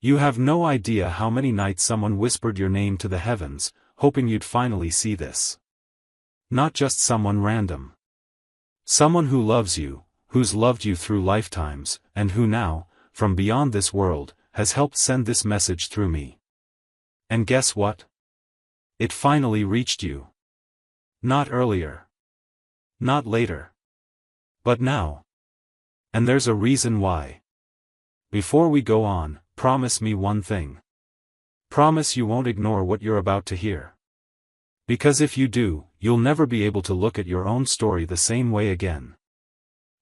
You have no idea how many nights someone whispered your name to the heavens, hoping you'd finally see this. Not just someone random. Someone who loves you, who's loved you through lifetimes, and who now, from beyond this world, has helped send this message through me. And guess what? It finally reached you. Not earlier. Not later. But now. And there's a reason why. Before we go on, promise me one thing. Promise you won't ignore what you're about to hear. Because if you do, you'll never be able to look at your own story the same way again.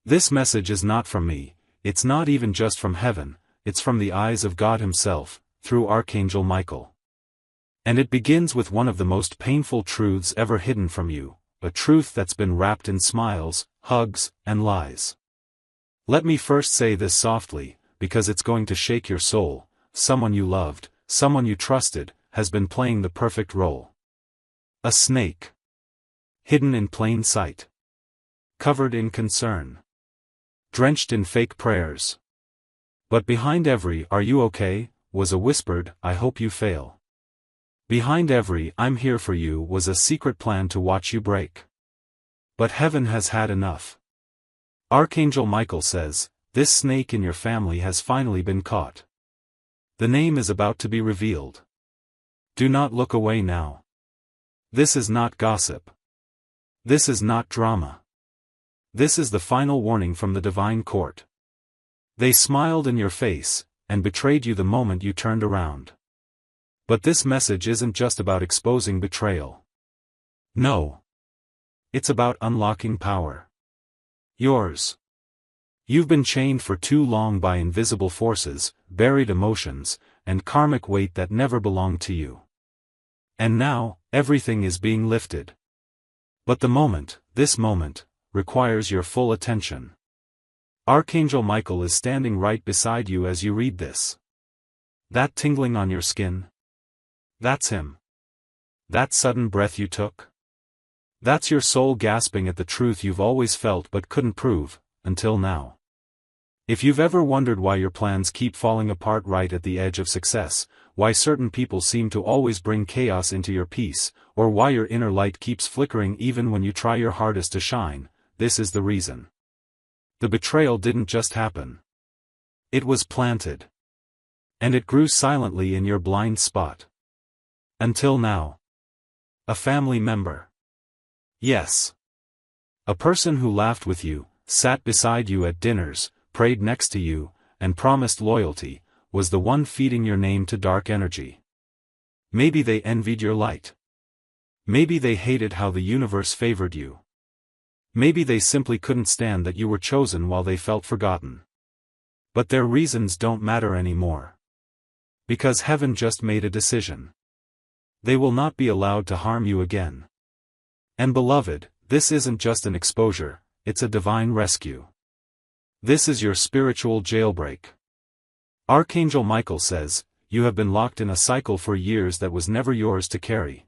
This message is not from me, it's not even just from heaven, it's from the eyes of God Himself, through Archangel Michael. And it begins with one of the most painful truths ever hidden from you, a truth that's been wrapped in smiles, hugs, and lies. Let me first say this softly, because it's going to shake your soul. Someone you loved, someone you trusted, has been playing the perfect role. A snake. Hidden in plain sight. Covered in concern. Drenched in fake prayers. But behind every "Are you okay?" was a whispered "I hope you fail." Behind every "I'm here for you" was a secret plan to watch you break. But heaven has had enough. Archangel Michael says, this snake in your family has finally been caught. The name is about to be revealed. Do not look away now. This is not gossip. This is not drama. This is the final warning from the divine court. They smiled in your face, and betrayed you the moment you turned around. But this message isn't just about exposing betrayal. No. It's about unlocking power. Yours. You've been chained for too long by invisible forces, buried emotions, and karmic weight that never belonged to you. And now, everything is being lifted. But the moment, this moment, requires your full attention. Archangel Michael is standing right beside you as you read this. That tingling on your skin? That's him. That sudden breath you took? That's your soul gasping at the truth you've always felt but couldn't prove, until now. If you've ever wondered why your plans keep falling apart right at the edge of success, why certain people seem to always bring chaos into your peace, or why your inner light keeps flickering even when you try your hardest to shine, this is the reason. The betrayal didn't just happen. It was planted. And it grew silently in your blind spot. Until now. A family member. Yes. A person who laughed with you, sat beside you at dinners, prayed next to you, and promised loyalty, was the one feeding your name to dark energy. Maybe they envied your light. Maybe they hated how the universe favored you. Maybe they simply couldn't stand that you were chosen while they felt forgotten. But their reasons don't matter anymore. Because heaven just made a decision. They will not be allowed to harm you again. And beloved, this isn't just an exposure, it's a divine rescue. This is your spiritual jailbreak. Archangel Michael says, you have been locked in a cycle for years that was never yours to carry.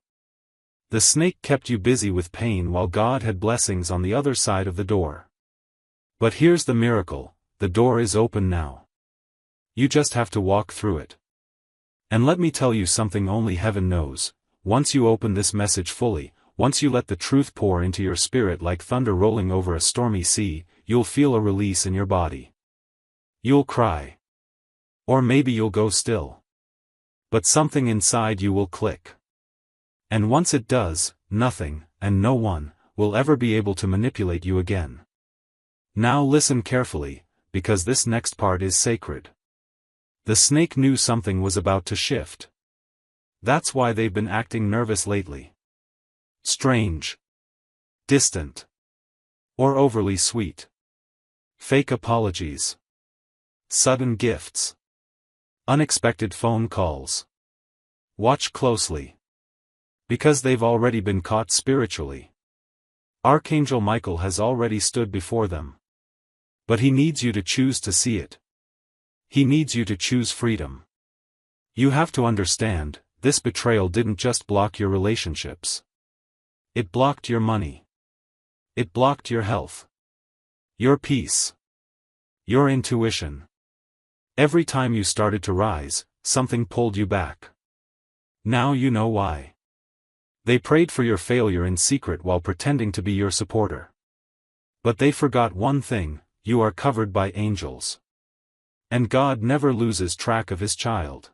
The snake kept you busy with pain while God had blessings on the other side of the door. But here's the miracle, the door is open now. You just have to walk through it. And let me tell you something only heaven knows, once you open this message fully, once you let the truth pour into your spirit like thunder rolling over a stormy sea, you'll feel a release in your body. You'll cry. Or maybe you'll go still. But something inside you will click. And once it does, nothing, and no one, will ever be able to manipulate you again. Now listen carefully, because this next part is sacred. The snake knew something was about to shift. That's why they've been acting nervous lately. Strange. Distant. Or overly sweet. Fake apologies. Sudden gifts. Unexpected phone calls. Watch closely. Because they've already been caught spiritually. Archangel Michael has already stood before them. But he needs you to choose to see it. He needs you to choose freedom. You have to understand, this betrayal didn't just block your relationships. It blocked your money. It blocked your health. Your peace. Your intuition. Every time you started to rise, something pulled you back. Now you know why. They prayed for your failure in secret while pretending to be your supporter. But they forgot one thing: you are covered by angels. And God never loses track of his child.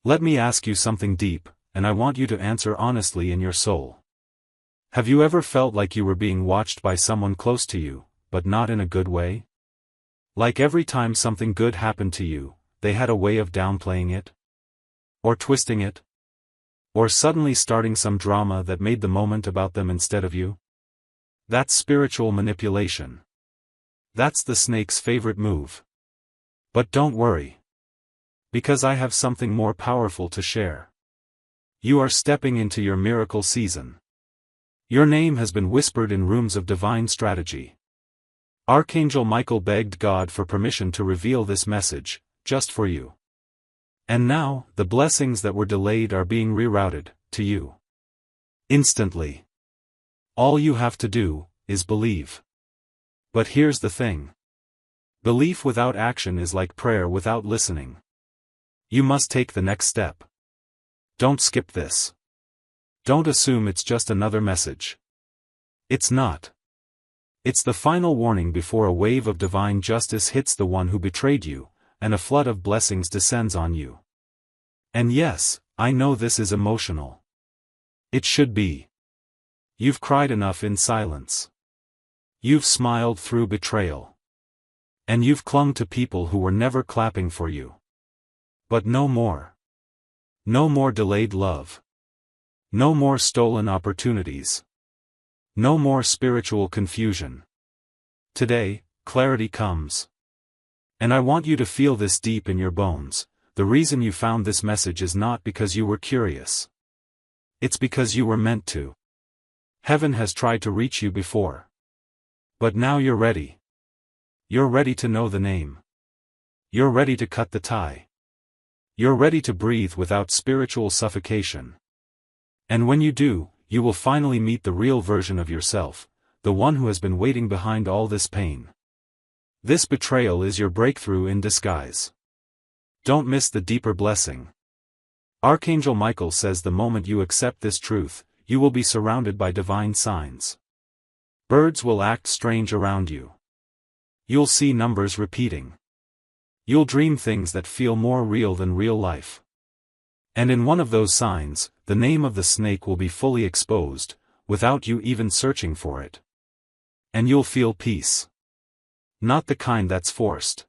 Let me ask you something deep, and I want you to answer honestly in your soul. Have you ever felt like you were being watched by someone close to you, but not in a good way? Like every time something good happened to you, they had a way of downplaying it? Or twisting it? Or suddenly starting some drama that made the moment about them instead of you? That's spiritual manipulation. That's the snake's favorite move. But don't worry. Because I have something more powerful to share. You are stepping into your miracle season. Your name has been whispered in rooms of divine strategy. Archangel Michael begged God for permission to reveal this message, just for you. And now, the blessings that were delayed are being rerouted, to you. Instantly. All you have to do, is believe. But here's the thing. Belief without action is like prayer without listening. You must take the next step. Don't skip this. Don't assume it's just another message. It's not. It's the final warning before a wave of divine justice hits the one who betrayed you, and a flood of blessings descends on you. And yes, I know this is emotional. It should be. You've cried enough in silence. You've smiled through betrayal. And you've clung to people who were never clapping for you. But no more. No more delayed love. No more stolen opportunities. No more spiritual confusion. Today, clarity comes. And I want you to feel this deep in your bones. The reason you found this message is not because you were curious. It's because you were meant to. Heaven has tried to reach you before. But now you're ready. You're ready to know the name. You're ready to cut the tie. You're ready to breathe without spiritual suffocation. And when you do, you will finally meet the real version of yourself, the one who has been waiting behind all this pain. This betrayal is your breakthrough in disguise. Don't miss the deeper blessing. Archangel Michael says the moment you accept this truth, you will be surrounded by divine signs. Birds will act strange around you. You'll see numbers repeating. You'll dream things that feel more real than real life. And in one of those signs, the name of the snake will be fully exposed, without you even searching for it. And you'll feel peace. Not the kind that's forced.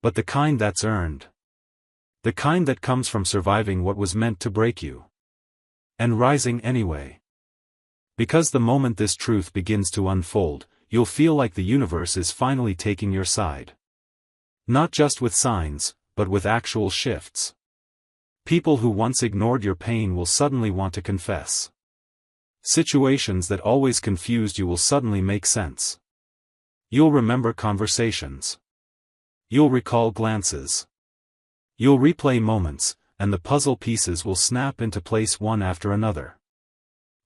But the kind that's earned. The kind that comes from surviving what was meant to break you. And rising anyway. Because the moment this truth begins to unfold, you'll feel like the universe is finally taking your side. Not just with signs, but with actual shifts. People who once ignored your pain will suddenly want to confess. Situations that always confused you will suddenly make sense. You'll remember conversations. You'll recall glances. You'll replay moments, and the puzzle pieces will snap into place one after another.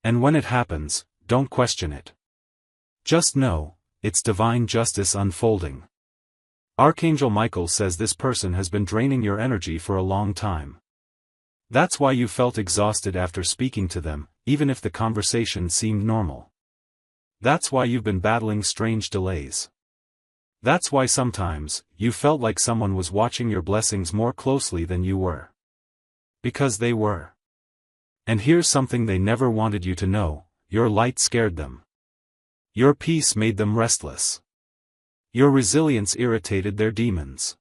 And when it happens, don't question it. Just know, it's divine justice unfolding. Archangel Michael says this person has been draining your energy for a long time. That's why you felt exhausted after speaking to them, even if the conversation seemed normal. That's why you've been battling strange delays. That's why sometimes, you felt like someone was watching your blessings more closely than you were. Because they were. And here's something they never wanted you to know: your light scared them. Your peace made them restless. Your resilience irritated their demons.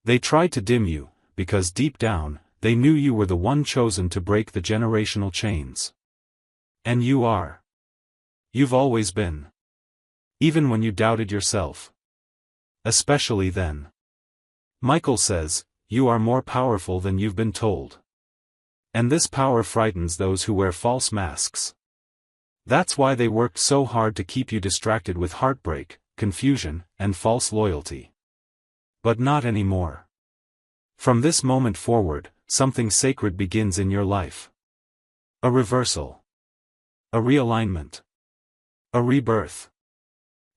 They tried to dim you, because deep down, they knew you were the one chosen to break the generational chains. And you are. You've always been. Even when you doubted yourself. Especially then. Michael says, you are more powerful than you've been told. And this power frightens those who wear false masks. That's why they worked so hard to keep you distracted with heartbreak, confusion, and false loyalty. But not anymore. From this moment forward, something sacred begins in your life. A reversal. A realignment. A rebirth.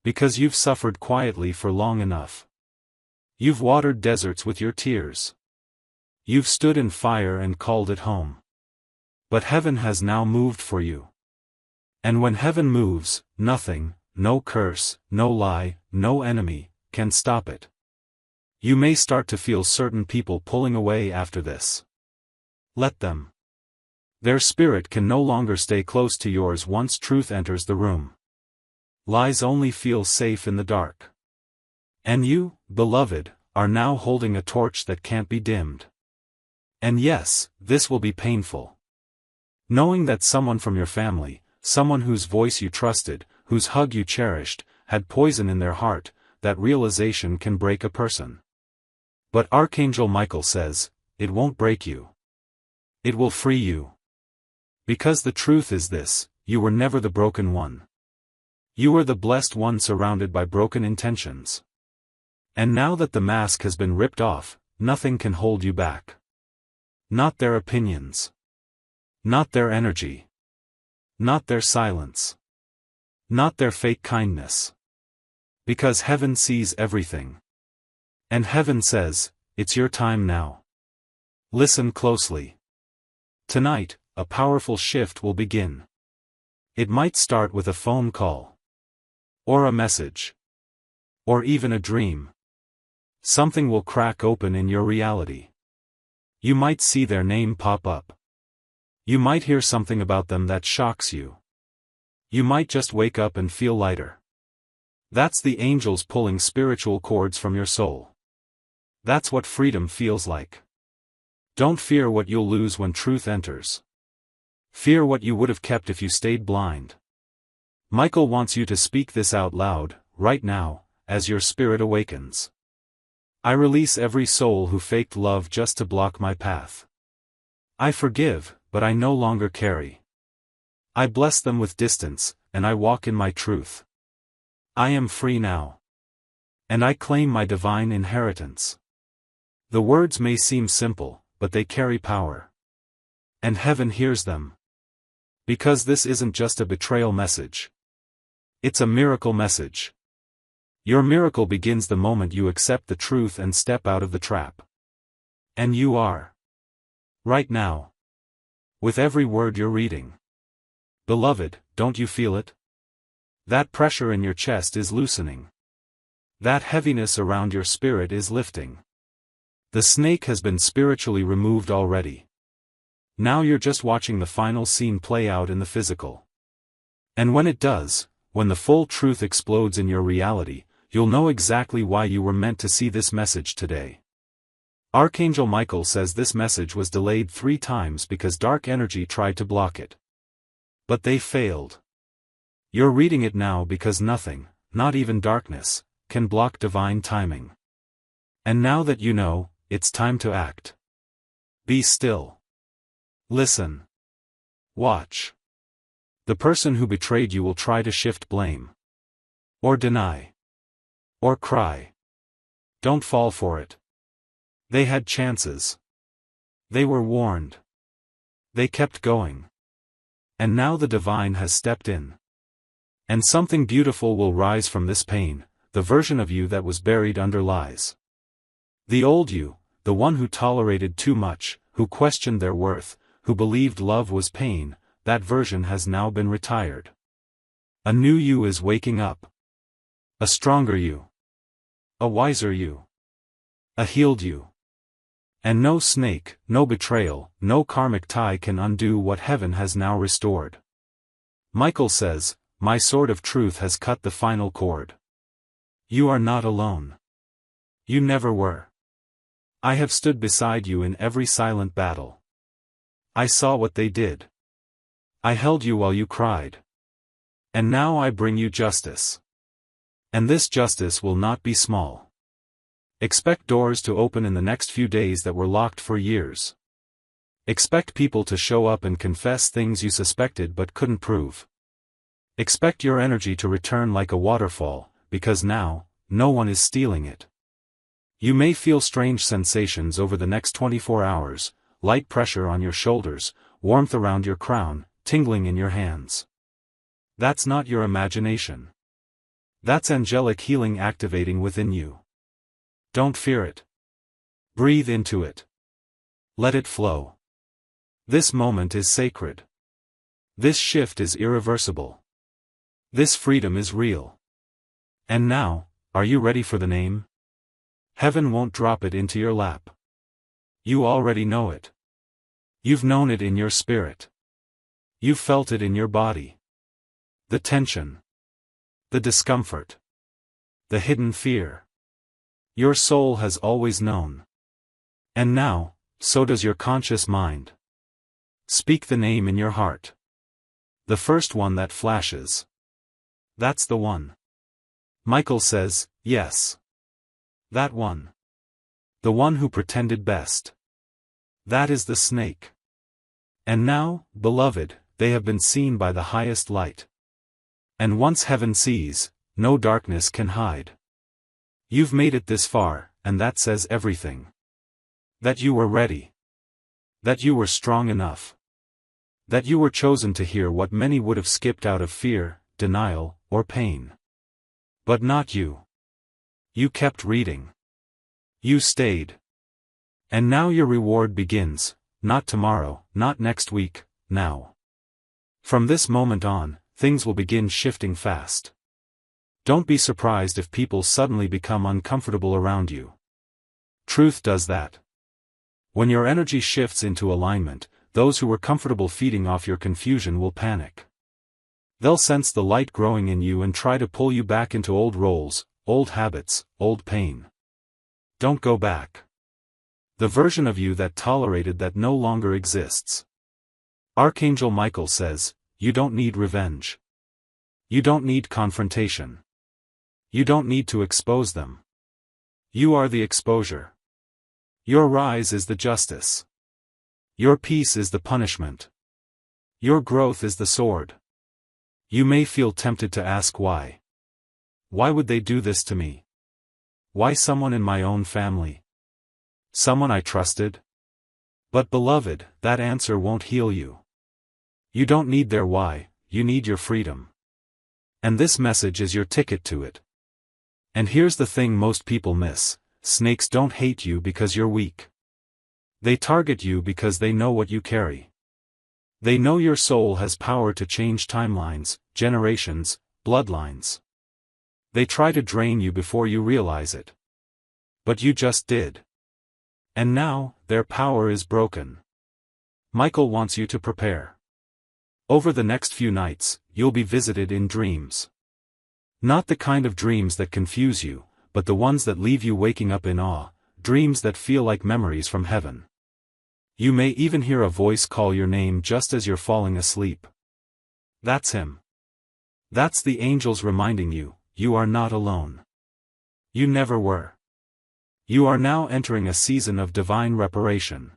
Because you've suffered quietly for long enough. You've watered deserts with your tears. You've stood in fire and called it home. But heaven has now moved for you. And when heaven moves, nothing, no curse, no lie, no enemy, can stop it. You may start to feel certain people pulling away after this. Let them. Their spirit can no longer stay close to yours once truth enters the room. Lies only feel safe in the dark. And you, beloved, are now holding a torch that can't be dimmed. And yes, this will be painful. Knowing that someone from your family, someone whose voice you trusted, whose hug you cherished, had poison in their heart, that realization can break a person. But Archangel Michael says, it won't break you. It will free you. Because the truth is this, you were never the broken one. You were the blessed one surrounded by broken intentions. And now that the mask has been ripped off, nothing can hold you back. Not their opinions. Not their energy. Not their silence. Not their fake kindness. Because heaven sees everything. And heaven says, it's your time now. Listen closely. Tonight, a powerful shift will begin. It might start with a phone call. Or a message. Or even a dream. Something will crack open in your reality. You might see their name pop up. You might hear something about them that shocks you. You might just wake up and feel lighter. That's the angels pulling spiritual cords from your soul. That's what freedom feels like. Don't fear what you'll lose when truth enters. Fear what you would have kept if you stayed blind. Michael wants you to speak this out loud, right now, as your spirit awakens. I release every soul who faked love just to block my path. I forgive, but I no longer carry. I bless them with distance, and I walk in my truth. I am free now. And I claim my divine inheritance. The words may seem simple, but they carry power. And heaven hears them. Because this isn't just a betrayal message. It's a miracle message. Your miracle begins the moment you accept the truth and step out of the trap. And you are. Right now. With every word you're reading. Beloved, don't you feel it? That pressure in your chest is loosening. That heaviness around your spirit is lifting. The snake has been spiritually removed already. Now you're just watching the final scene play out in the physical. And when it does, when the full truth explodes in your reality, you'll know exactly why you were meant to see this message today. Archangel Michael says this message was delayed 3 times because dark energy tried to block it. But they failed. You're reading it now because nothing, not even darkness, can block divine timing. And now that you know, it's time to act. Be still. Listen. Watch. The person who betrayed you will try to shift blame. Or deny. Or cry. Don't fall for it. They had chances. They were warned. They kept going. And now the divine has stepped in. And something beautiful will rise from this pain, the version of you that was buried under lies. The old you, the one who tolerated too much, who questioned their worth, who believed love was pain, that version has now been retired. A new you is waking up. A stronger you. A wiser you. A healed you. And no snake, no betrayal, no karmic tie can undo what heaven has now restored. Michael says, my sword of truth has cut the final cord. You are not alone. You never were. I have stood beside you in every silent battle. I saw what they did. I held you while you cried. And now I bring you justice. And this justice will not be small. Expect doors to open in the next few days that were locked for years. Expect people to show up and confess things you suspected but couldn't prove. Expect your energy to return like a waterfall, because now, no one is stealing it. You may feel strange sensations over the next 24 hours, light pressure on your shoulders, warmth around your crown, tingling in your hands. That's not your imagination. That's angelic healing activating within you. Don't fear it. Breathe into it. Let it flow. This moment is sacred. This shift is irreversible. This freedom is real. And now, are you ready for the name? Heaven won't drop it into your lap. You already know it. You've known it in your spirit. You've felt it in your body. The tension. The discomfort. The hidden fear. Your soul has always known. And now, so does your conscious mind. Speak the name in your heart. The first one that flashes. That's the one. Michael says, yes. That one. The one who pretended best. That is the snake. And now, beloved, they have been seen by the highest light. And once heaven sees, no darkness can hide. You've made it this far, and that says everything. That you were ready. That you were strong enough. That you were chosen to hear what many would have skipped out of fear, denial, or pain. But not you. You kept reading. You stayed. And now your reward begins, not tomorrow, not next week, now. From this moment on, things will begin shifting fast. Don't be surprised if people suddenly become uncomfortable around you. Truth does that. When your energy shifts into alignment, those who were comfortable feeding off your confusion will panic. They'll sense the light growing in you and try to pull you back into old roles, old habits, old pain. Don't go back. The version of you that tolerated that no longer exists. Archangel Michael says, you don't need revenge. You don't need confrontation. You don't need to expose them. You are the exposure. Your rise is the justice. Your peace is the punishment. Your growth is the sword. You may feel tempted to ask why. Why would they do this to me? Why someone in my own family? Someone I trusted? But beloved, that answer won't heal you. You don't need their why, you need your freedom. And this message is your ticket to it. And here's the thing most people miss: snakes don't hate you because you're weak. They target you because they know what you carry. They know your soul has power to change timelines, generations, bloodlines. They try to drain you before you realize it. But you just did. And now, their power is broken. Michael wants you to prepare. Over the next few nights, you'll be visited in dreams. Not the kind of dreams that confuse you, but the ones that leave you waking up in awe, dreams that feel like memories from heaven. You may even hear a voice call your name just as you're falling asleep. That's him. That's the angels reminding you, you are not alone. You never were. You are now entering a season of divine reparation.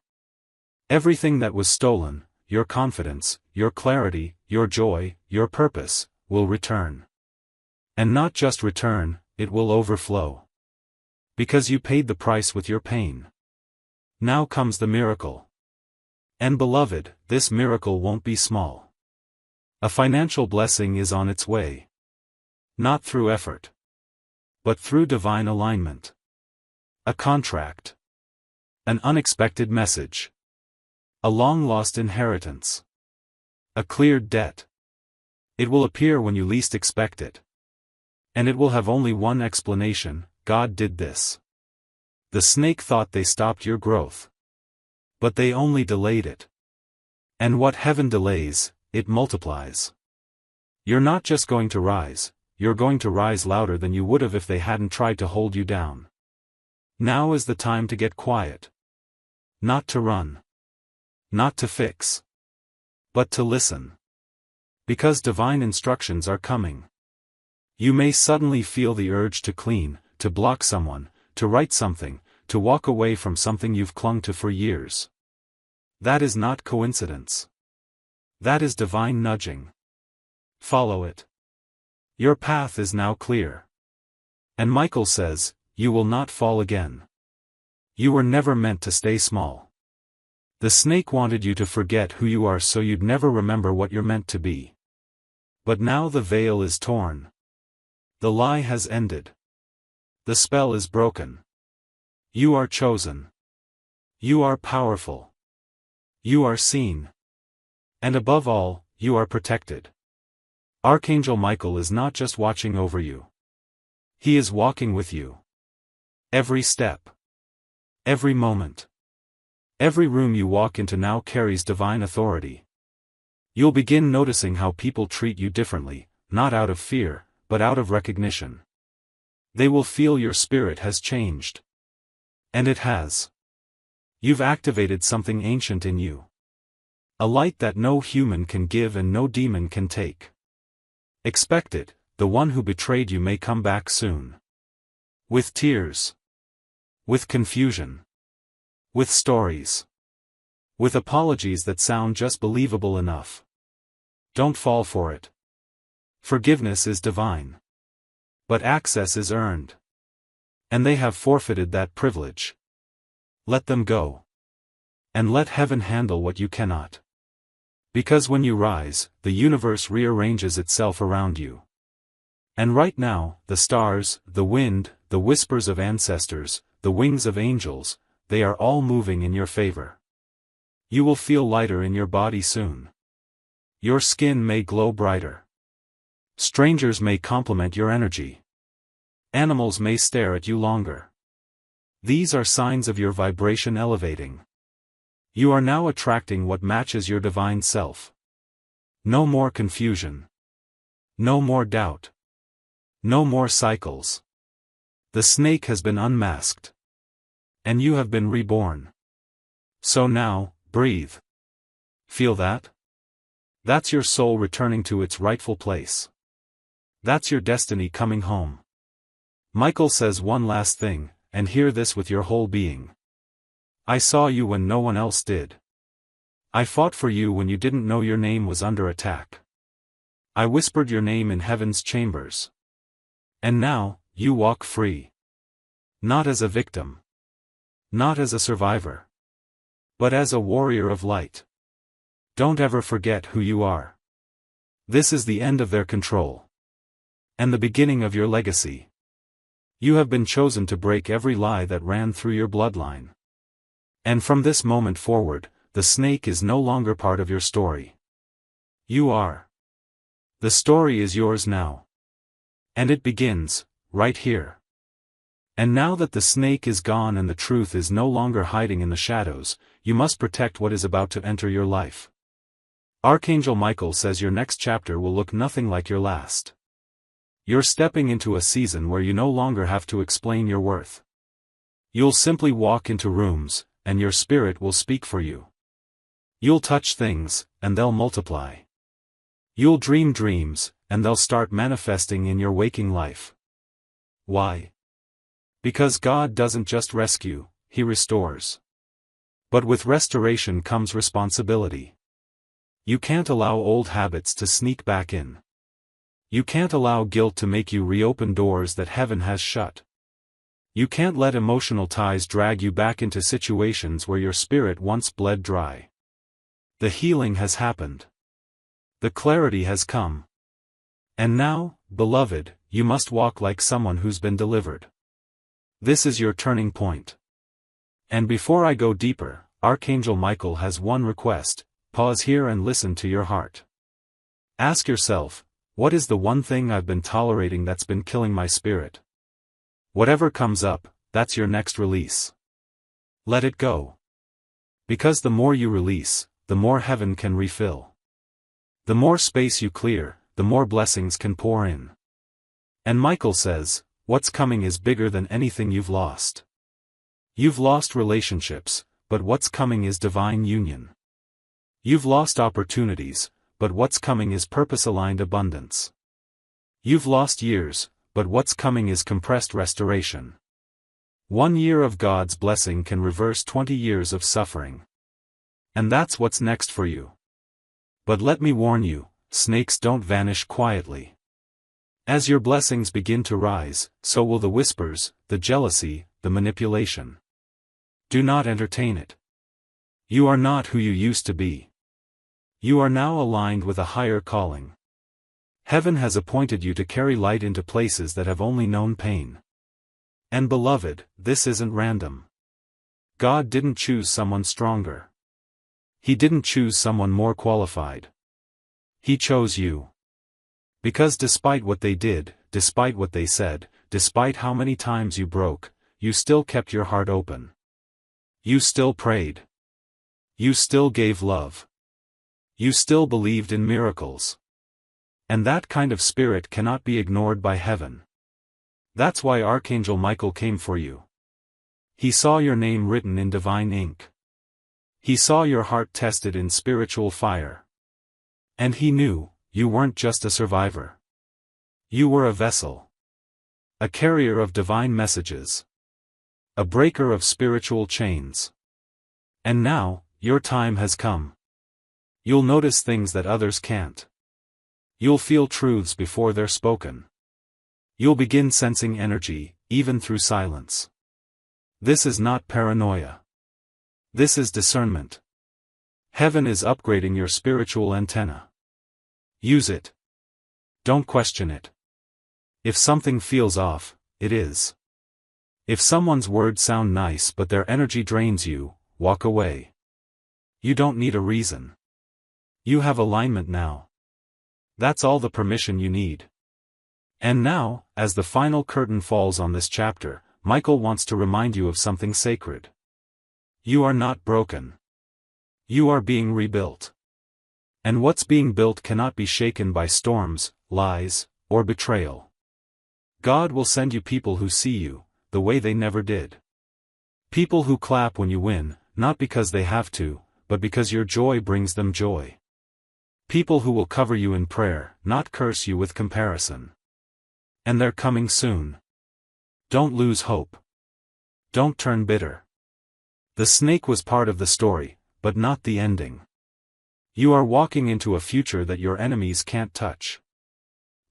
Everything that was stolen, your confidence, your clarity, your joy, your purpose, will return. And not just return, it will overflow. Because you paid the price with your pain. Now comes the miracle. And beloved, this miracle won't be small. A financial blessing is on its way. Not through effort. But through divine alignment. A contract. An unexpected message. A long-lost inheritance. A cleared debt. It will appear when you least expect it. And it will have only one explanation: God did this. The snake thought they stopped your growth. But they only delayed it. And what heaven delays, it multiplies. You're not just going to rise, you're going to rise louder than you would have if they hadn't tried to hold you down. Now is the time to get quiet. Not to run. Not to fix. But to listen. Because divine instructions are coming. You may suddenly feel the urge to clean, to block someone, to write something, to walk away from something you've clung to for years. That is not coincidence. That is divine nudging. Follow it. Your path is now clear. And Michael says, you will not fall again. You were never meant to stay small. The snake wanted you to forget who you are so you'd never remember what you're meant to be. But now the veil is torn. The lie has ended. The spell is broken. You are chosen. You are powerful. You are seen. And above all, you are protected. Archangel Michael is not just watching over you. He is walking with you. Every step. Every moment. Every room you walk into now carries divine authority. You'll begin noticing how people treat you differently, not out of fear, but out of recognition. They will feel your spirit has changed. And it has. You've activated something ancient in you. A light that no human can give and no demon can take. Expect it, the one who betrayed you may come back soon. With tears. With confusion. With stories. With apologies that sound just believable enough. Don't fall for it. Forgiveness is divine. But access is earned. And they have forfeited that privilege. Let them go. And let heaven handle what you cannot. Because when you rise, the universe rearranges itself around you. And right now, the stars, the wind, the whispers of ancestors, the wings of angels, they are all moving in your favor. You will feel lighter in your body soon. Your skin may glow brighter. Strangers may compliment your energy. Animals may stare at you longer. These are signs of your vibration elevating. You are now attracting what matches your divine self. No more confusion. No more doubt. No more cycles. The snake has been unmasked. And you have been reborn. So now, breathe. Feel that? That's your soul returning to its rightful place. That's your destiny coming home. Michael says one last thing, and hear this with your whole being. I saw you when no one else did. I fought for you when you didn't know your name was under attack. I whispered your name in heaven's chambers. And now, you walk free. Not as a victim. Not as a survivor. But as a warrior of light. Don't ever forget who you are. This is the end of their control. And the beginning of your legacy. You have been chosen to break every lie that ran through your bloodline. And from this moment forward, the snake is no longer part of your story. You are. The story is yours now. And it begins, right here. And now that the snake is gone and the truth is no longer hiding in the shadows, you must protect what is about to enter your life. Archangel Michael says your next chapter will look nothing like your last. You're stepping into a season where you no longer have to explain your worth. You'll simply walk into rooms, and your spirit will speak for you. You'll touch things, and they'll multiply. You'll dream dreams, and they'll start manifesting in your waking life. Why? Because God doesn't just rescue, He restores. But with restoration comes responsibility. You can't allow old habits to sneak back in. You can't allow guilt to make you reopen doors that heaven has shut. You can't let emotional ties drag you back into situations where your spirit once bled dry. The healing has happened. The clarity has come. And now, beloved, you must walk like someone who's been delivered. This is your turning point. And before I go deeper, Archangel Michael has one request: pause here and listen to your heart. Ask yourself, what is the one thing I've been tolerating that's been killing my spirit? Whatever comes up, that's your next release. Let it go. Because the more you release, the more heaven can refill. The more space you clear, the more blessings can pour in. And Michael says, what's coming is bigger than anything you've lost. You've lost relationships, but what's coming is divine union. You've lost opportunities, but what's coming is purpose-aligned abundance. You've lost years, but what's coming is compressed restoration. 1 year of God's blessing can reverse 20 years of suffering. And that's what's next for you. But let me warn you, snakes don't vanish quietly. As your blessings begin to rise, so will the whispers, the jealousy, the manipulation. Do not entertain it. You are not who you used to be. You are now aligned with a higher calling. Heaven has appointed you to carry light into places that have only known pain. And beloved, this isn't random. God didn't choose someone stronger. He didn't choose someone more qualified. He chose you. Because despite what they did, despite what they said, despite how many times you broke, you still kept your heart open. You still prayed. You still gave love. You still believed in miracles. And that kind of spirit cannot be ignored by heaven. That's why Archangel Michael came for you. He saw your name written in divine ink. He saw your heart tested in spiritual fire. And he knew, you weren't just a survivor. You were a vessel. A carrier of divine messages. A breaker of spiritual chains. And now, your time has come. You'll notice things that others can't. You'll feel truths before they're spoken. You'll begin sensing energy, even through silence. This is not paranoia. This is discernment. Heaven is upgrading your spiritual antenna. Use it. Don't question it. If something feels off, it is. If someone's words sound nice but their energy drains you, walk away. You don't need a reason. You have alignment now. That's all the permission you need. And now, as the final curtain falls on this chapter, Michael wants to remind you of something sacred. You are not broken. You are being rebuilt. And what's being built cannot be shaken by storms, lies, or betrayal. God will send you people who see you, the way they never did. People who clap when you win, not because they have to, but because your joy brings them joy. People who will cover you in prayer, not curse you with comparison. And they're coming soon. Don't lose hope. Don't turn bitter. The snake was part of the story, but not the ending. You are walking into a future that your enemies can't touch.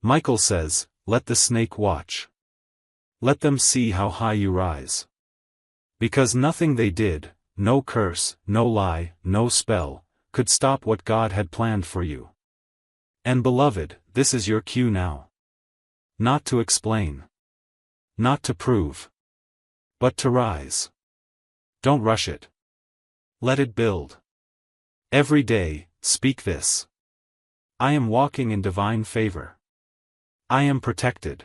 Michael says, let the snake watch. Let them see how high you rise. Because nothing they did, no curse, no lie, no spell, could stop what God had planned for you. And beloved, this is your cue now. Not to explain. Not to prove. But to rise. Don't rush it. Let it build. Every day, speak this. I am walking in divine favor. I am protected.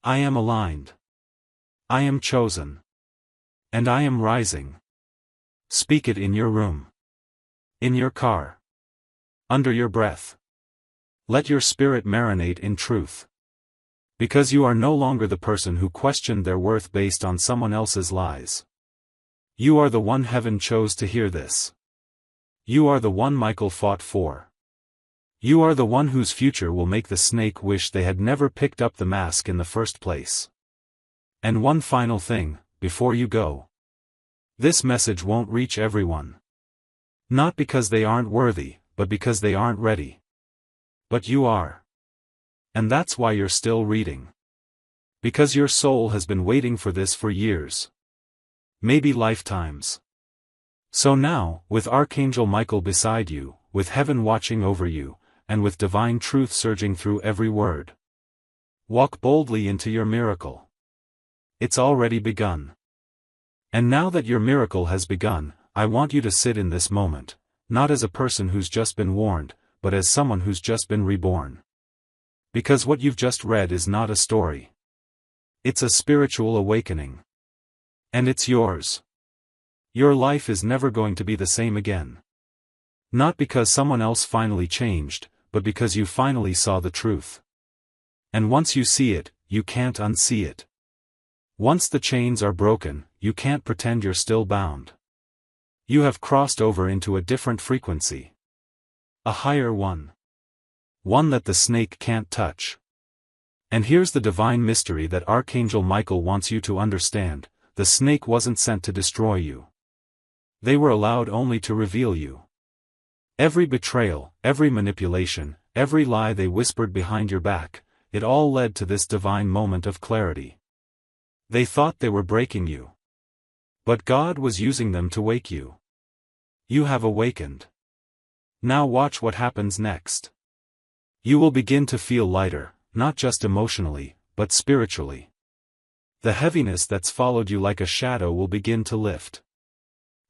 I am aligned. I am chosen. And I am rising. Speak it in your room. In your car. Under your breath. Let your spirit marinate in truth. Because you are no longer the person who questioned their worth based on someone else's lies. You are the one heaven chose to hear this. You are the one Michael fought for. You are the one whose future will make the snake wish they had never picked up the mask in the first place. And one final thing, before you go. This message won't reach everyone. Not because they aren't worthy, but because they aren't ready. But you are. And that's why you're still reading. Because your soul has been waiting for this for years. Maybe lifetimes. So now, with Archangel Michael beside you, with heaven watching over you, and with divine truth surging through every word. Walk boldly into your miracle. It's already begun. And now that your miracle has begun, I want you to sit in this moment, not as a person who's just been warned, but as someone who's just been reborn. Because what you've just read is not a story. It's a spiritual awakening. And it's yours. Your life is never going to be the same again. Not because someone else finally changed, but because you finally saw the truth. And once you see it, you can't unsee it. Once the chains are broken, you can't pretend you're still bound. You have crossed over into a different frequency. A higher one. One that the snake can't touch. And here's the divine mystery that Archangel Michael wants you to understand: the snake wasn't sent to destroy you. They were allowed only to reveal you. Every betrayal, every manipulation, every lie they whispered behind your back, it all led to this divine moment of clarity. They thought they were breaking you. But God was using them to wake you. You have awakened. Now watch what happens next. You will begin to feel lighter, not just emotionally, but spiritually. The heaviness that's followed you like a shadow will begin to lift.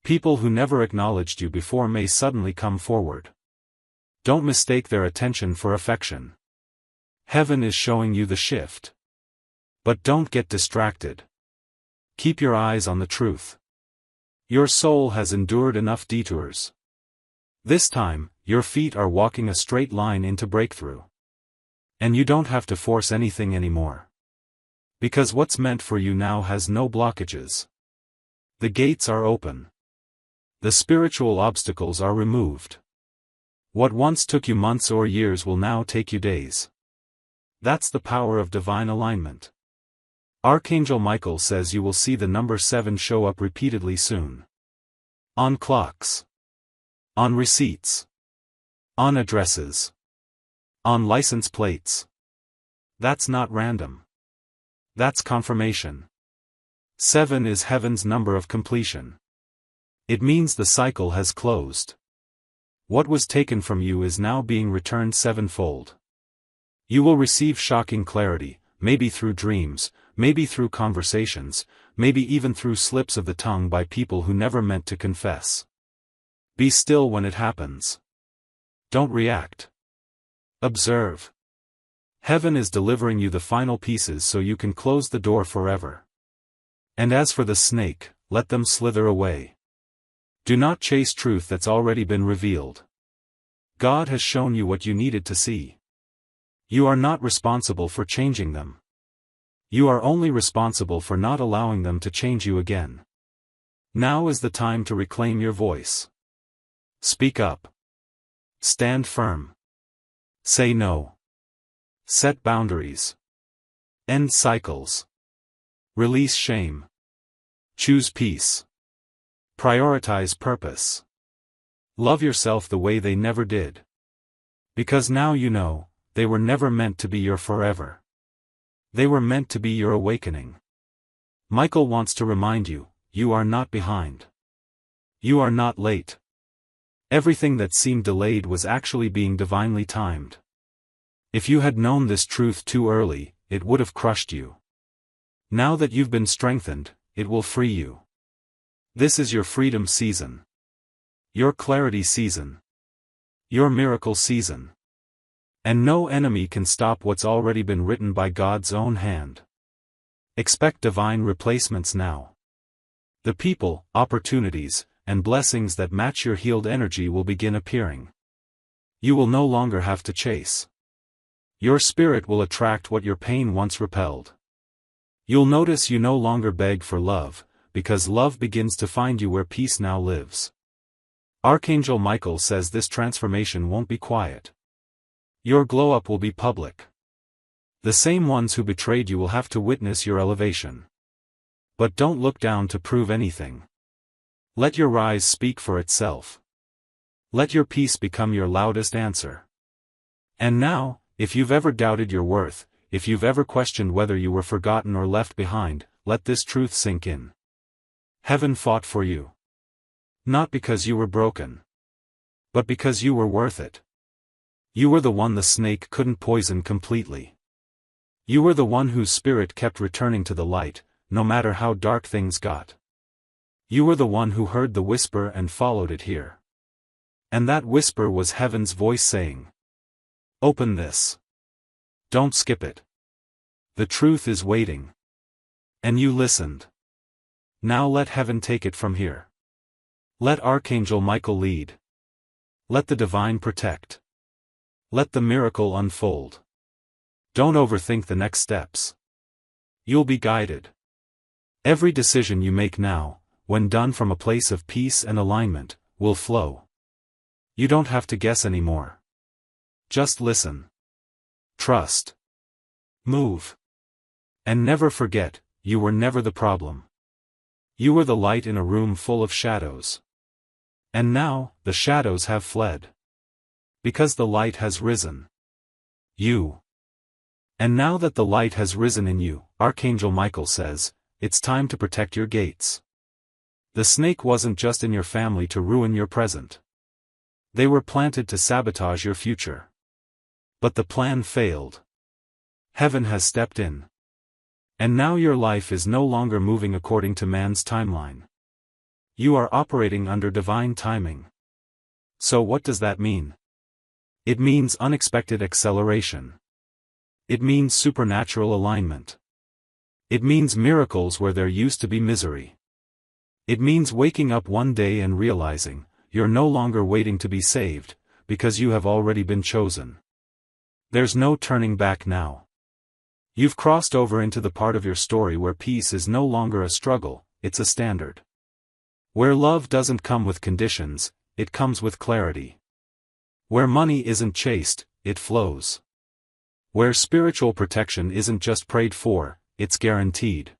People who never acknowledged you before may suddenly come forward. Don't mistake their attention for affection. Heaven is showing you the shift. But don't get distracted. Keep your eyes on the truth. Your soul has endured enough detours. This time, your feet are walking a straight line into breakthrough. And you don't have to force anything anymore. Because what's meant for you now has no blockages. The gates are open. The spiritual obstacles are removed. What once took you months or years will now take you days. That's the power of divine alignment. Archangel Michael says you will see the number 7 show up repeatedly soon. On clocks. On receipts. On addresses. On license plates. That's not random. That's confirmation. 7 is heaven's number of completion. It means the cycle has closed. What was taken from you is now being returned 7-fold. You will receive shocking clarity, maybe through dreams, maybe through conversations, maybe even through slips of the tongue by people who never meant to confess. Be still when it happens. Don't react. Observe. Heaven is delivering you the final pieces so you can close the door forever. And as for the snake, let them slither away. Do not chase truth that's already been revealed. God has shown you what you needed to see. You are not responsible for changing them. You are only responsible for not allowing them to change you again. Now is the time to reclaim your voice. Speak up. Stand firm. Say no. Set boundaries. End cycles. Release shame. Choose peace. Prioritize purpose. Love yourself the way they never did. Because now you know, they were never meant to be your forever. They were meant to be your awakening. Michael wants to remind you, you are not behind. You are not late. Everything that seemed delayed was actually being divinely timed. If you had known this truth too early, it would have crushed you. Now that you've been strengthened, it will free you. This is your freedom season. Your clarity season. Your miracle season. And no enemy can stop what's already been written by God's own hand. Expect divine replacements now. The people, opportunities, and blessings that match your healed energy will begin appearing. You will no longer have to chase. Your spirit will attract what your pain once repelled. You'll notice you no longer beg for love, because love begins to find you where peace now lives. Archangel Michael says this transformation won't be quiet. Your glow-up will be public. The same ones who betrayed you will have to witness your elevation. But don't look down to prove anything. Let your rise speak for itself. Let your peace become your loudest answer. And now, if you've ever doubted your worth, if you've ever questioned whether you were forgotten or left behind, let this truth sink in. Heaven fought for you. Not because you were broken. But because you were worth it. You were the one the snake couldn't poison completely. You were the one whose spirit kept returning to the light, no matter how dark things got. You were the one who heard the whisper and followed it here. And that whisper was heaven's voice saying, "Open this. Don't skip it. The truth is waiting." And you listened. Now let heaven take it from here. Let Archangel Michael lead. Let the divine protect. Let the miracle unfold. Don't overthink the next steps. You'll be guided. Every decision you make now, when done from a place of peace and alignment, will flow. You don't have to guess anymore. Just listen. Trust. Move. And never forget, you were never the problem. You were the light in a room full of shadows. And now, the shadows have fled. Because the light has risen. You. And now that the light has risen in you, Archangel Michael says, it's time to protect your gates. The snake wasn't just in your family to ruin your present. They were planted to sabotage your future. But the plan failed. Heaven has stepped in. And now your life is no longer moving according to man's timeline. You are operating under divine timing. So what does that mean? It means unexpected acceleration. It means supernatural alignment. It means miracles where there used to be misery. It means waking up one day and realizing, you're no longer waiting to be saved, because you have already been chosen. There's no turning back now. You've crossed over into the part of your story where peace is no longer a struggle, it's a standard. Where love doesn't come with conditions, it comes with clarity. Where money isn't chased, it flows. Where spiritual protection isn't just prayed for, it's guaranteed.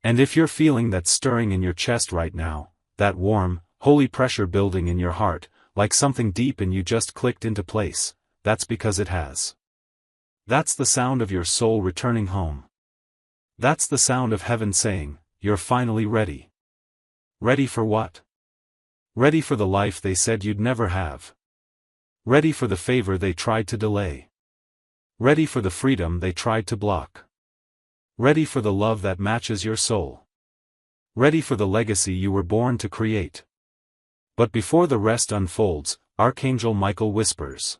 And if you're feeling that stirring in your chest right now, that warm, holy pressure building in your heart, like something deep in you just clicked into place, that's because it has. That's the sound of your soul returning home. That's the sound of heaven saying, you're finally ready. Ready for what? Ready for the life they said you'd never have. Ready for the favor they tried to delay. Ready for the freedom they tried to block. Ready for the love that matches your soul. Ready for the legacy you were born to create. But before the rest unfolds, Archangel Michael whispers.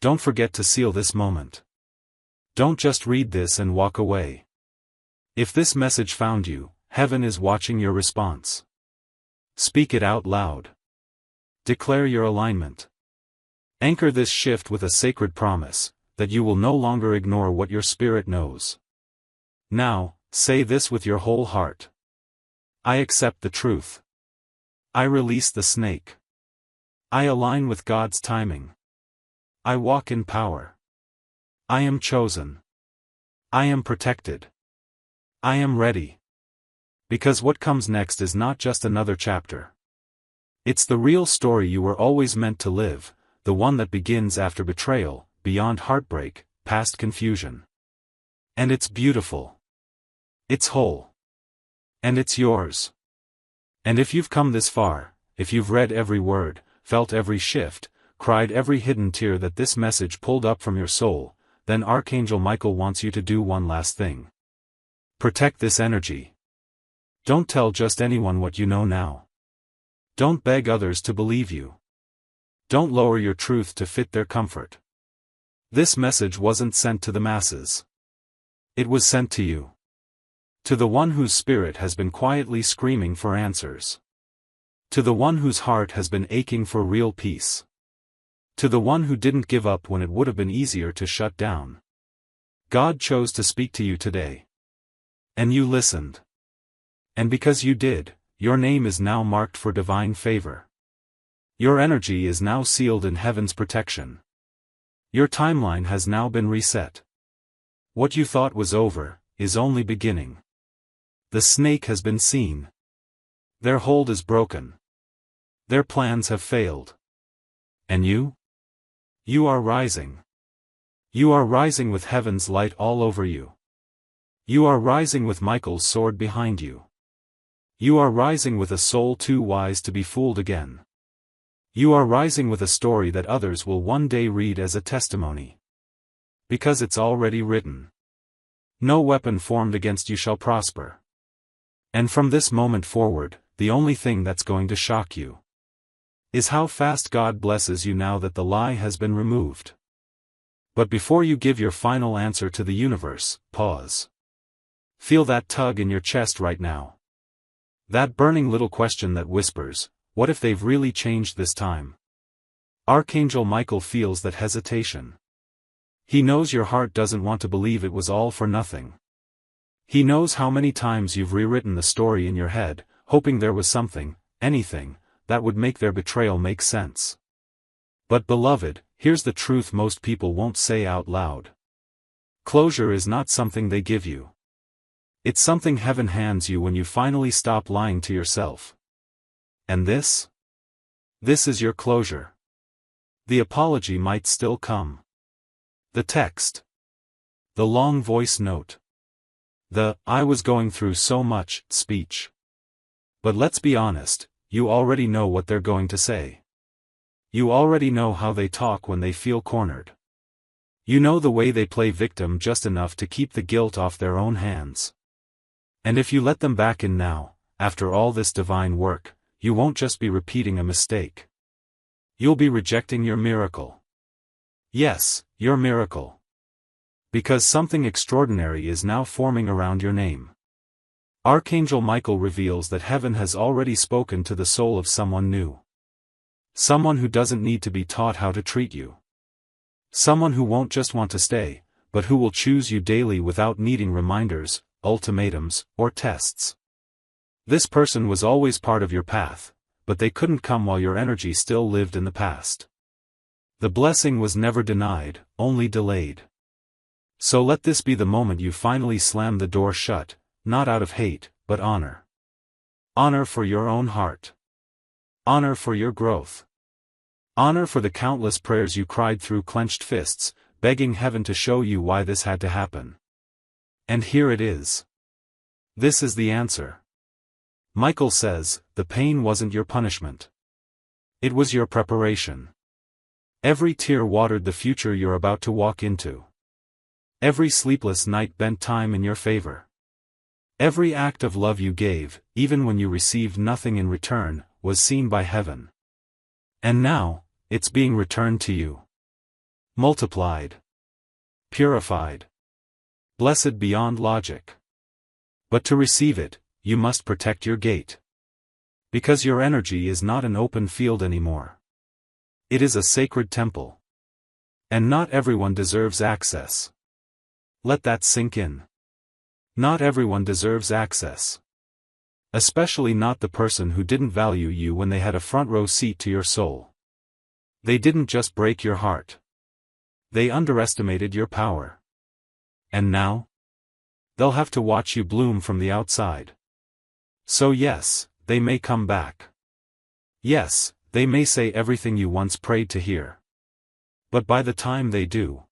Don't forget to seal this moment. Don't just read this and walk away. If this message found you, heaven is watching your response. Speak it out loud. Declare your alignment. Anchor this shift with a sacred promise, that you will no longer ignore what your spirit knows. Now, say this with your whole heart. I accept the truth. I release the snake. I align with God's timing. I walk in power. I am chosen. I am protected. I am ready. Because what comes next is not just another chapter. It's the real story you were always meant to live, the one that begins after betrayal, beyond heartbreak, past confusion. And it's beautiful. It's whole. And it's yours. And if you've come this far, if you've read every word, felt every shift, cried every hidden tear that this message pulled up from your soul, then Archangel Michael wants you to do one last thing. Protect this energy. Don't tell just anyone what you know now. Don't beg others to believe you. Don't lower your truth to fit their comfort. This message wasn't sent to the masses. It was sent to you. To the one whose spirit has been quietly screaming for answers. To the one whose heart has been aching for real peace. To the one who didn't give up when it would have been easier to shut down. God chose to speak to you today. And you listened. And because you did, your name is now marked for divine favor. Your energy is now sealed in heaven's protection. Your timeline has now been reset. What you thought was over, is only beginning. The snake has been seen. Their hold is broken. Their plans have failed. And you? You are rising. You are rising with heaven's light all over you. You are rising with Michael's sword behind you. You are rising with a soul too wise to be fooled again. You are rising with a story that others will one day read as a testimony. Because it's already written. No weapon formed against you shall prosper. And from this moment forward, the only thing that's going to shock you is how fast God blesses you now that the lie has been removed. But before you give your final answer to the universe, pause. Feel that tug in your chest right now. That burning little question that whispers, what if they've really changed this time? Archangel Michael feels that hesitation. He knows your heart doesn't want to believe it was all for nothing. He knows how many times you've rewritten the story in your head, hoping there was something, anything, that would make their betrayal make sense. But beloved, here's the truth most people won't say out loud. Closure is not something they give you. It's something heaven hands you when you finally stop lying to yourself. And this? This is your closure. The apology might still come. The text. The long voice note. The, I was going through so much, speech. But let's be honest, you already know what they're going to say. You already know how they talk when they feel cornered. You know the way they play victim just enough to keep the guilt off their own hands. And if you let them back in now, after all this divine work, you won't just be repeating a mistake. You'll be rejecting your miracle. Yes, your miracle. Because something extraordinary is now forming around your name. Archangel Michael reveals that heaven has already spoken to the soul of someone new. Someone who doesn't need to be taught how to treat you. Someone who won't just want to stay, but who will choose you daily without needing reminders, ultimatums, or tests. This person was always part of your path, but they couldn't come while your energy still lived in the past. The blessing was never denied, only delayed. So let this be the moment you finally slam the door shut, not out of hate, but honor. Honor for your own heart. Honor for your growth. Honor for the countless prayers you cried through clenched fists, begging heaven to show you why this had to happen. And here it is. This is the answer. Michael says, the pain wasn't your punishment. It was your preparation. Every tear watered the future you're about to walk into. Every sleepless night bent time in your favor. Every act of love you gave, even when you received nothing in return, was seen by heaven. And now, it's being returned to you. Multiplied. Purified. Blessed beyond logic. But to receive it, you must protect your gate. Because your energy is not an open field anymore. It is a sacred temple. And not everyone deserves access. Let that sink in. Not everyone deserves access. Especially not the person who didn't value you when they had a front row seat to your soul. They didn't just break your heart. They underestimated your power. And now? They'll have to watch you bloom from the outside. So yes, they may come back. Yes, they may say everything you once prayed to hear. But by the time they do,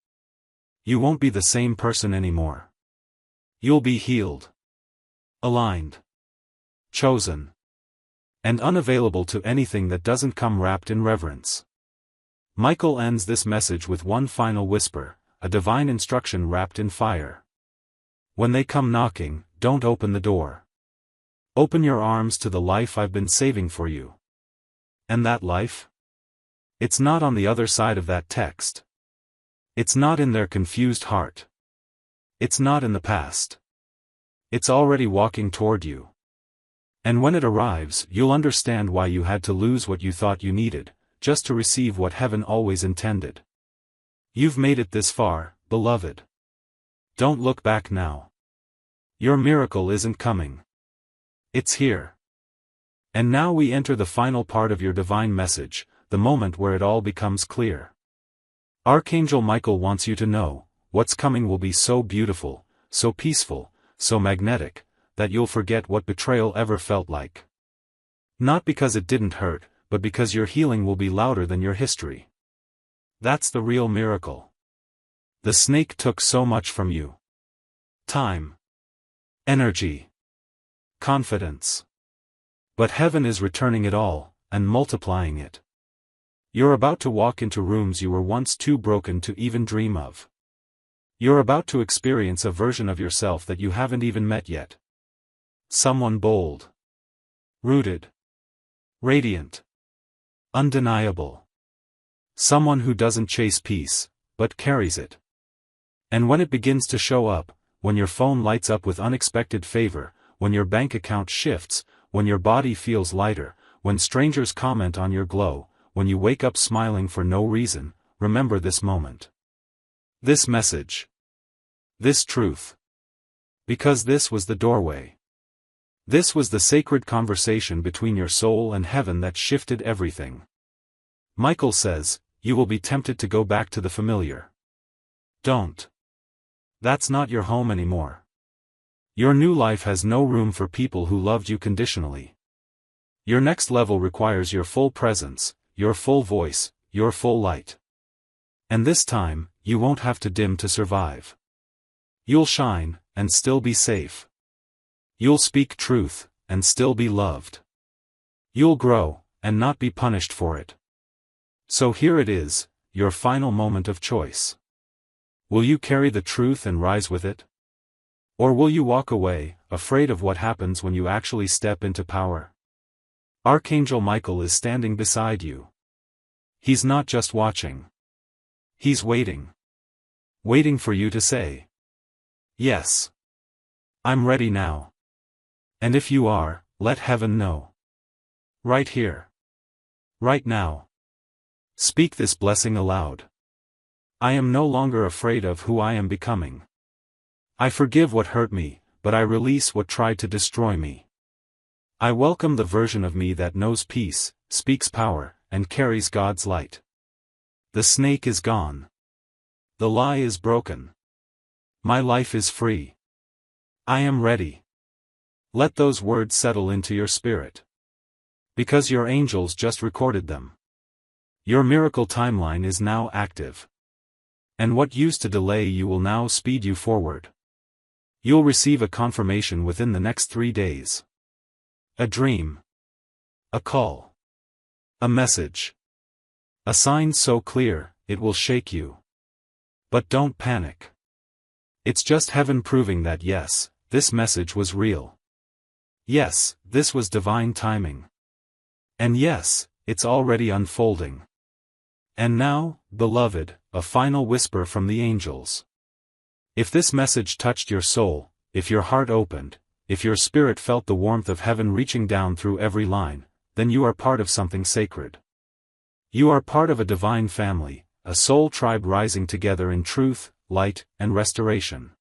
you won't be the same person anymore. You'll be healed. Aligned. Chosen. And unavailable to anything that doesn't come wrapped in reverence. Michael ends this message with one final whisper, a divine instruction wrapped in fire. When they come knocking, don't open the door. Open your arms to the life I've been saving for you. And that life? It's not on the other side of that text. It's not in their confused heart. It's not in the past. It's already walking toward you. And when it arrives, you'll understand why you had to lose what you thought you needed, just to receive what heaven always intended. You've made it this far, beloved. Don't look back now. Your miracle isn't coming. It's here. And now we enter the final part of your divine message, the moment where it all becomes clear. Archangel Michael wants you to know, what's coming will be so beautiful, so peaceful, so magnetic, that you'll forget what betrayal ever felt like. Not because it didn't hurt, but because your healing will be louder than your history. That's the real miracle. The snake took so much from you. Time. Energy. Confidence. But heaven is returning it all, and multiplying it. You're about to walk into rooms you were once too broken to even dream of. You're about to experience a version of yourself that you haven't even met yet. Someone bold. Rooted. Radiant. Undeniable. Someone who doesn't chase peace, but carries it. And when it begins to show up, when your phone lights up with unexpected favor, when your bank account shifts, when your body feels lighter, when strangers comment on your glow, when you wake up smiling for no reason, remember this moment. This message. This truth. Because this was the doorway. This was the sacred conversation between your soul and heaven that shifted everything. Michael says, you will be tempted to go back to the familiar. Don't. That's not your home anymore. Your new life has no room for people who loved you conditionally. Your next level requires your full presence, your full voice, your full light. And this time, you won't have to dim to survive. You'll shine, and still be safe. You'll speak truth, and still be loved. You'll grow, and not be punished for it. So here it is, your final moment of choice. Will you carry the truth and rise with it? Or will you walk away, afraid of what happens when you actually step into power? Archangel Michael is standing beside you. He's not just watching. He's waiting. Waiting for you to say, "Yes. I'm ready now." And if you are, let heaven know. Right here. Right now. Speak this blessing aloud. I am no longer afraid of who I am becoming. I forgive what hurt me, but I release what tried to destroy me. I welcome the version of me that knows peace, speaks power, and carries God's light. The snake is gone. The lie is broken. My life is free. I am ready. Let those words settle into your spirit. Because your angels just recorded them. Your miracle timeline is now active. And what used to delay you will now speed you forward. You'll receive a confirmation within the next 3 days. A dream. A call. A message. A sign so clear, it will shake you. But don't panic. It's just heaven proving that yes, this message was real. Yes, this was divine timing. And yes, it's already unfolding. And now, beloved, a final whisper from the angels. If this message touched your soul, if your heart opened, if your spirit felt the warmth of heaven reaching down through every line, then you are part of something sacred. You are part of a divine family, a soul tribe rising together in truth, light, and restoration.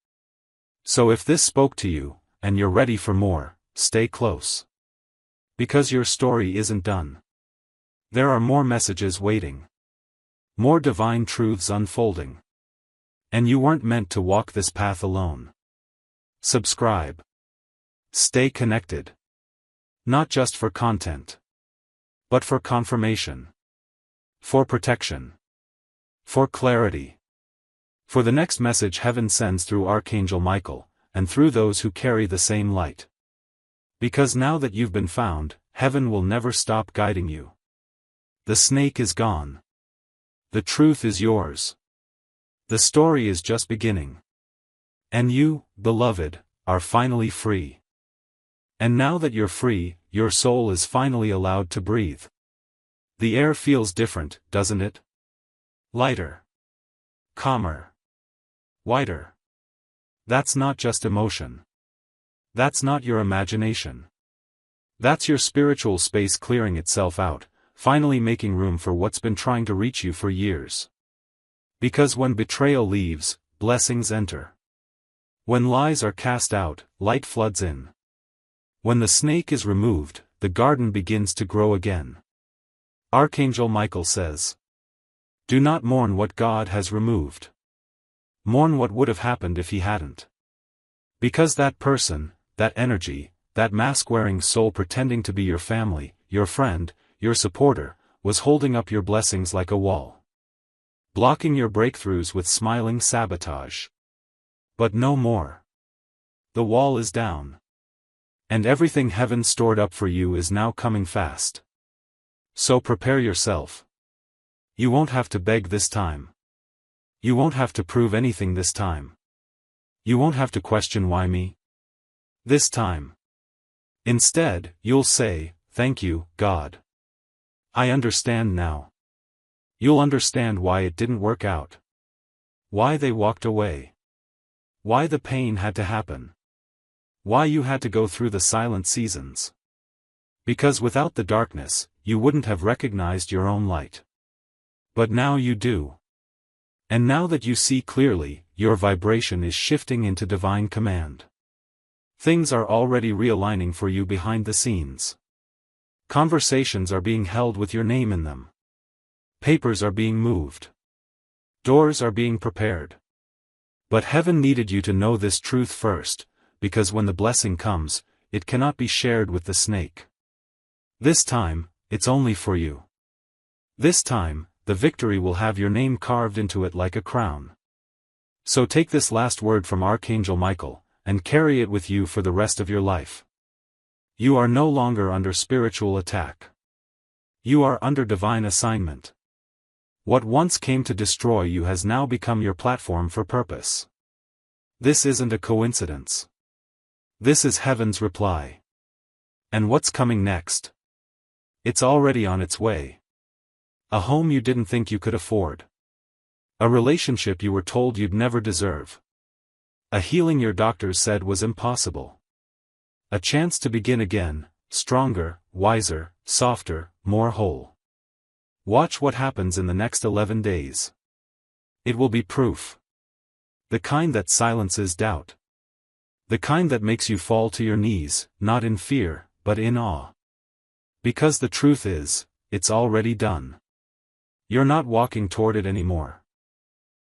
So if this spoke to you, and you're ready for more, stay close. Because your story isn't done. There are more messages waiting. More divine truths unfolding. And you weren't meant to walk this path alone. Subscribe. Stay connected. Not just for content. But for confirmation. For protection. For clarity. For the next message heaven sends through Archangel Michael, and through those who carry the same light. Because now that you've been found, heaven will never stop guiding you. The snake is gone. The truth is yours. The story is just beginning. And you, beloved, are finally free. And now that you're free, your soul is finally allowed to breathe. The air feels different, doesn't it? Lighter. Calmer. Wider. That's not just emotion. That's not your imagination. That's your spiritual space clearing itself out, finally making room for what's been trying to reach you for years. Because when betrayal leaves, blessings enter. When lies are cast out, light floods in. When the snake is removed, the garden begins to grow again. Archangel Michael says, "Do not mourn what God has removed. Mourn what would have happened if he hadn't. Because that person, that energy, that mask-wearing soul pretending to be your family, your friend, your supporter, was holding up your blessings like a wall. Blocking your breakthroughs with smiling sabotage. But no more. The wall is down. And everything heaven stored up for you is now coming fast. So prepare yourself. You won't have to beg this time. You won't have to prove anything this time. You won't have to question why me. This time. Instead, you'll say, "Thank you, God. I understand now." You'll understand why it didn't work out. Why they walked away. Why the pain had to happen. Why you had to go through the silent seasons. Because without the darkness, you wouldn't have recognized your own light. But now you do. And now that you see clearly, your vibration is shifting into divine command. Things are already realigning for you behind the scenes. Conversations are being held with your name in them. Papers are being moved. Doors are being prepared. But heaven needed you to know this truth first, because when the blessing comes, it cannot be shared with the snake. This time, it's only for you. This time, the victory will have your name carved into it like a crown. So take this last word from Archangel Michael, and carry it with you for the rest of your life. You are no longer under spiritual attack. You are under divine assignment. What once came to destroy you has now become your platform for purpose. This isn't a coincidence. This is heaven's reply. And what's coming next? It's already on its way. A home you didn't think you could afford. A relationship you were told you'd never deserve. A healing your doctors said was impossible. A chance to begin again, stronger, wiser, softer, more whole. Watch what happens in the next 11 days. It will be proof. The kind that silences doubt. The kind that makes you fall to your knees, not in fear, but in awe. Because the truth is, it's already done. You're not walking toward it anymore.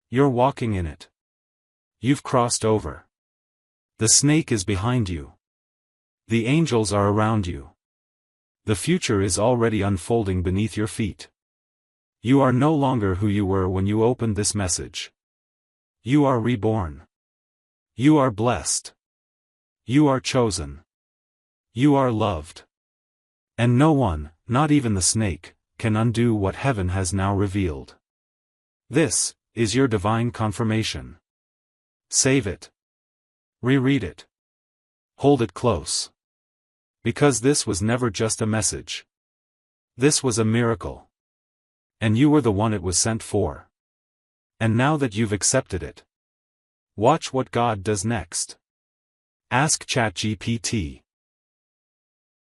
You're walking in it. You've crossed over. The snake is behind you. The angels are around you. The future is already unfolding beneath your feet. You are no longer who you were when you opened this message. You are reborn. You are blessed. You are chosen. You are loved. And no one, not even the snake, can undo what heaven has now revealed. This is your divine confirmation. Save it. Reread it. Hold it close. Because this was never just a message. This was a miracle. And you were the one it was sent for. And now that you've accepted it, watch what God does next. Ask ChatGPT.